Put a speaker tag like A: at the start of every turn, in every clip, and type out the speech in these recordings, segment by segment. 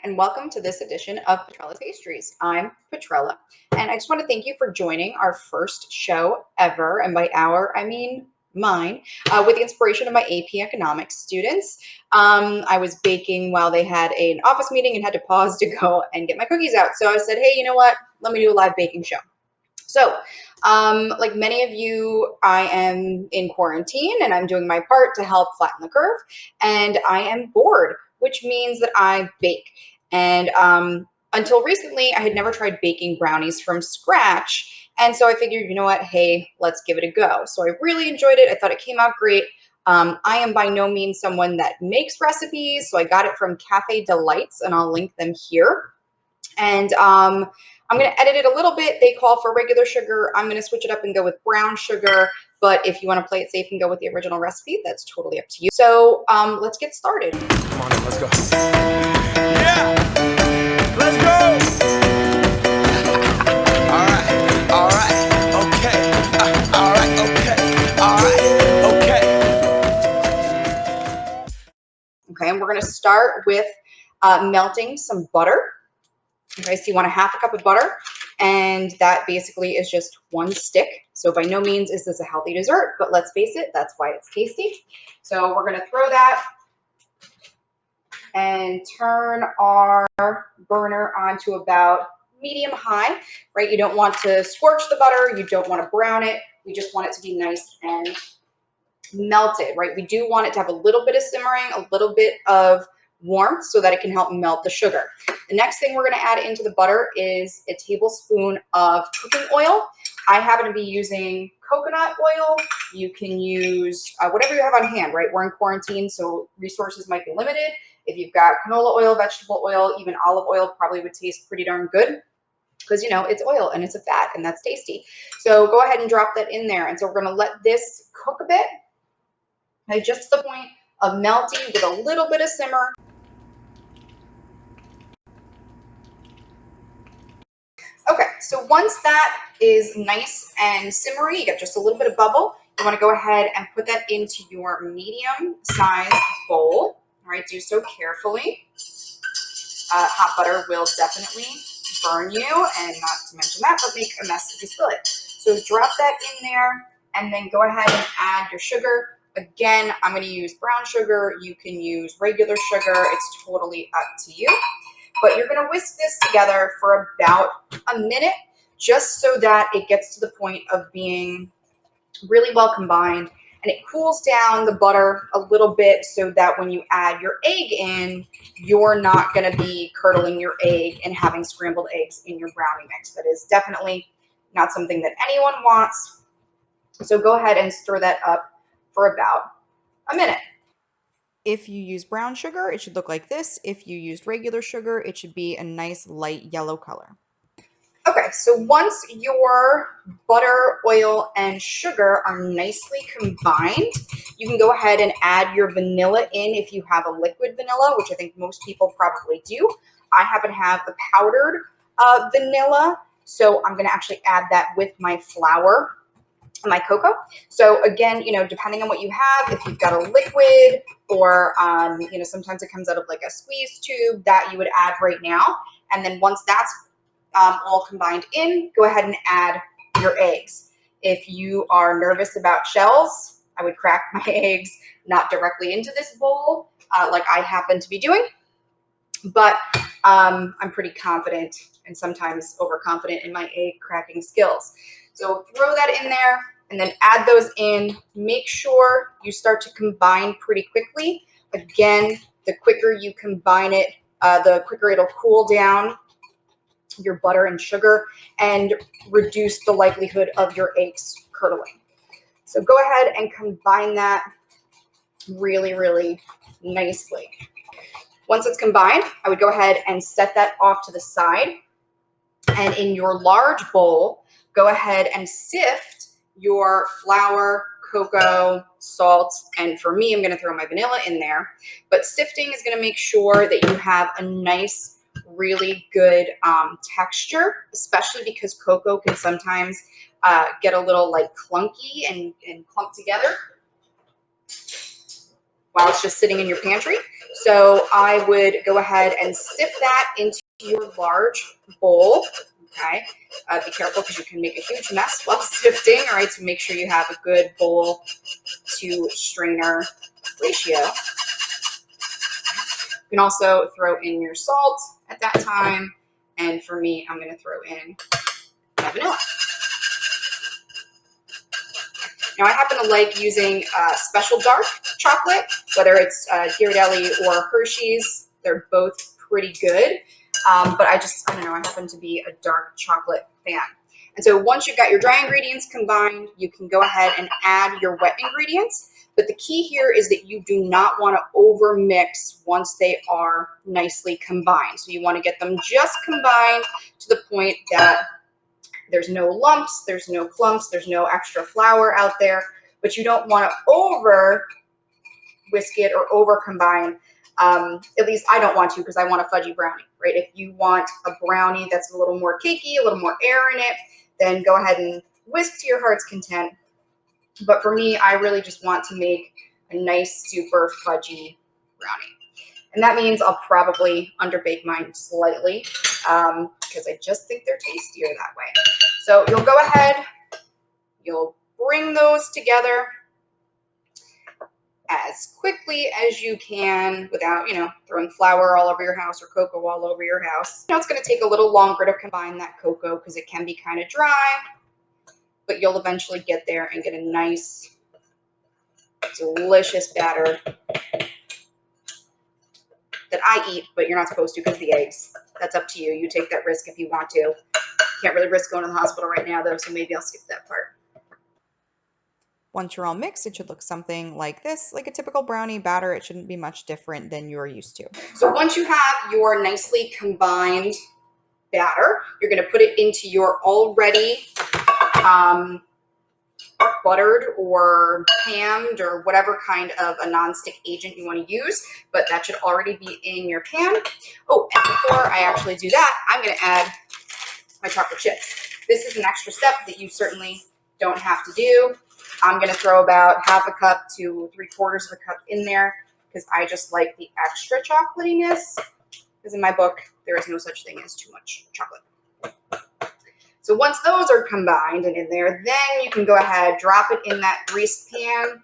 A: and welcome to this edition of Petrella Pastries. I'm Petrella, and I just want to thank you for joining our first show ever, and by our, I mean mine, with the inspiration of my AP Economics students. I was baking while they had an office meeting and had to pause to go and get my cookies out. So I said, hey, you know what? Let me do a live baking show. So, like many of you, I am in quarantine and I'm doing my part to help flatten the curve, and I am bored, which means that I bake. And until recently, I had never tried baking brownies from scratch. And so I figured, you know what, hey, let's give it a go. So I really enjoyed it. I thought it came out great. I am by no means someone that makes recipes, so I got it from CafeDelites, and I'll link them here. And I'm going to edit it a little bit. They call for regular sugar. I'm going to switch it up and go with brown sugar. But if you want to play it safe and go with the original recipe, that's totally up to you. So let's get started.
B: Come on in, let's go. Yeah! Let's go! All right, okay. All right, okay.
A: Okay, and we're going to start with melting some butter. Okay, so you want a half a cup of butter, and that basically is just one stick. So by no means is this a healthy dessert, but let's face it, that's why it's tasty. So we're going to throw that and turn our burner onto about medium high, right? You don't want to scorch the butter. You don't want to brown it. We just want it to be nice and melted, right? We do want it to have a little bit of simmering, a little bit of warmth so that it can help melt the sugar. The next thing we're going to add into the butter is a tablespoon of cooking oil. I happen to be using coconut oil. You can use whatever you have on hand, right? We're in quarantine, so resources might be limited. If you've got canola oil, vegetable oil, even olive oil probably would taste pretty darn good because, you know, it's oil and it's a fat and that's tasty. So go ahead and drop that in there. And so we're going to let this cook a bit, just to the point of melting with a little bit of simmer. Okay, so once that is nice and simmery, you get just a little bit of bubble, you want to go ahead and put that into your medium-sized bowl. All right, do so carefully. Hot butter will definitely burn you, and not to mention that, but make a mess if you spill it. So drop that in there, and then go ahead and add your sugar. Again, I'm going to use brown sugar. You can use regular sugar. It's totally up to you. But you're going to whisk this together for about a minute, just so that it gets to the point of being really well combined, and it cools down the butter a little bit so that when you add your egg in, you're not going to be curdling your egg and having scrambled eggs in your brownie mix. That is definitely not something that anyone wants. So go ahead and stir that up for about a minute. If you use brown sugar, it should look like this. If you used regular sugar, it should be a nice light yellow color. Okay, so once your butter, oil, and sugar are nicely combined, you can go ahead and add your vanilla in if you have a liquid vanilla, which I think most people probably do. I happen to have the powdered vanilla, so I'm going to actually add that with my flour and my cocoa. So again, you know, depending on what you have, if you've got a liquid or, you know, sometimes it comes out of like a squeeze tube, that you would add right now. And then once that's all combined in, go ahead and add your eggs. If you are nervous about shells, I would crack my eggs not directly into this bowl like I happen to be doing, but I'm pretty confident and sometimes overconfident in my egg cracking skills. So throw that in there and then add those in. Make sure you start to combine pretty quickly. Again, the quicker you combine it, the quicker it'll cool down your butter and sugar and reduce the likelihood of your eggs curdling. So go ahead and combine that really, really nicely. Once it's combined, I would go ahead and set that off to the side. And in your large bowl, go ahead and sift your flour, cocoa, salt, and for me, I'm going to throw my vanilla in there. But sifting is going to make sure that you have a nice, really good texture, especially because cocoa can sometimes get a little like clunky and clump together while it's just sitting in your pantry. So I would go ahead and sip that into your large bowl. Okay, be careful because you can make a huge mess while sifting. All right, so make sure you have a good bowl to strainer ratio. You can also throw in your salt at that time, and for me, I'm going to throw in my vanilla. Now, I happen to like using special dark chocolate, whether it's Ghirardelli or Hershey's. They're both pretty good, but I don't know, I happen to be a dark chocolate fan. And so once you've got your dry ingredients combined, you can go ahead and add your wet ingredients. But the key here is that you do not want to over mix once they are nicely combined. So you want to get them just combined to the point that there's no lumps, there's no clumps, there's no extra flour out there, but you don't want to over whisk it or over combine. At least I don't want to, because I want a fudgy brownie, right? If you want a brownie that's a little more cakey, a little more air in it, then go ahead and whisk to your heart's content. But for me, I really just want to make a nice, super fudgy brownie. And that means I'll probably underbake mine slightly because I just think they're tastier that way. So you'll go ahead, you'll bring those together as quickly as you can without, throwing flour all over your house or cocoa all over your house. It's going to take a little longer to combine that cocoa because it can be kind of dry, but you'll eventually get there and get a nice, delicious batter that I eat, but you're not supposed to because of the eggs. That's up to you. You take that risk if you want to. Can't really risk going to the hospital right now, though, so maybe I'll skip that part.
C: Once you're all mixed, it should look something like this, like a typical brownie batter. It shouldn't be much different than you're used to.
A: So once you have your nicely combined batter, you're going to put it into your already buttered or hammed or whatever kind of a nonstick agent you want to use, but that should already be in your pan. Oh, and before I actually do that, I'm going to add my chocolate chips. This is an extra step that you certainly don't have to do. I'm going to throw about half a cup to 3/4 of a cup in there because I just like the extra chocolatiness, because in my book, there is no such thing as too much chocolate. So once those are combined and in there, then you can go ahead, drop it in that greased pan.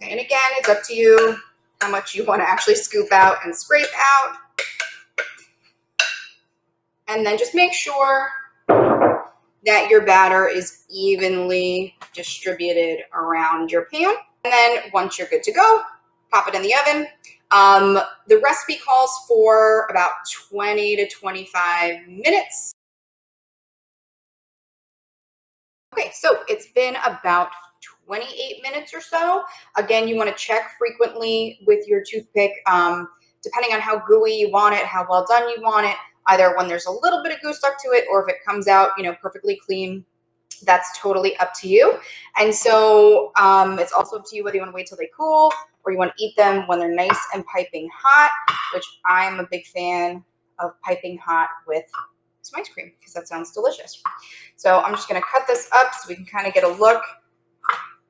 A: Okay, and again, it's up to you how much you want to actually scoop out and scrape out. And then just make sure that your batter is evenly distributed around your pan. And then once you're good to go, pop it in the oven. The recipe calls for about 20 to 25 minutes. Okay, so it's been about 28 minutes or so. Again, you want to check frequently with your toothpick, depending on how gooey you want it, how well done you want it, either when there's a little bit of goo stuck to it or if it comes out, perfectly clean. That's totally up to you. And so it's also up to you whether you want to wait till they cool or you want to eat them when they're nice and piping hot, which I'm a big fan of piping hot with some ice cream because that sounds delicious. So I'm just going to cut this up so we can kind of get a look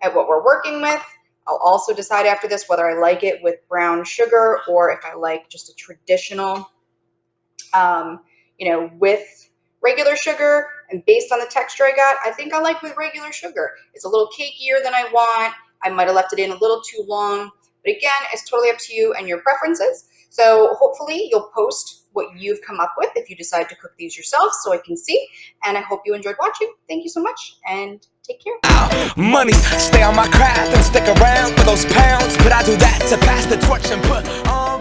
A: at what we're working with. I'll also decide after this whether I like it with brown sugar or if I like just a traditional, with regular sugar. And based on the texture I got, I think I like with regular sugar. It's a little cakier than I want. I might have left it in a little too long. But again, it's totally up to you and your preferences. So hopefully you'll post what you've come up with if you decide to cook these yourself so I can see. And I hope you enjoyed watching. Thank you so much and take care.
B: Money, stay on my craft and stick around for those pounds, but I do that to pass the torch and put on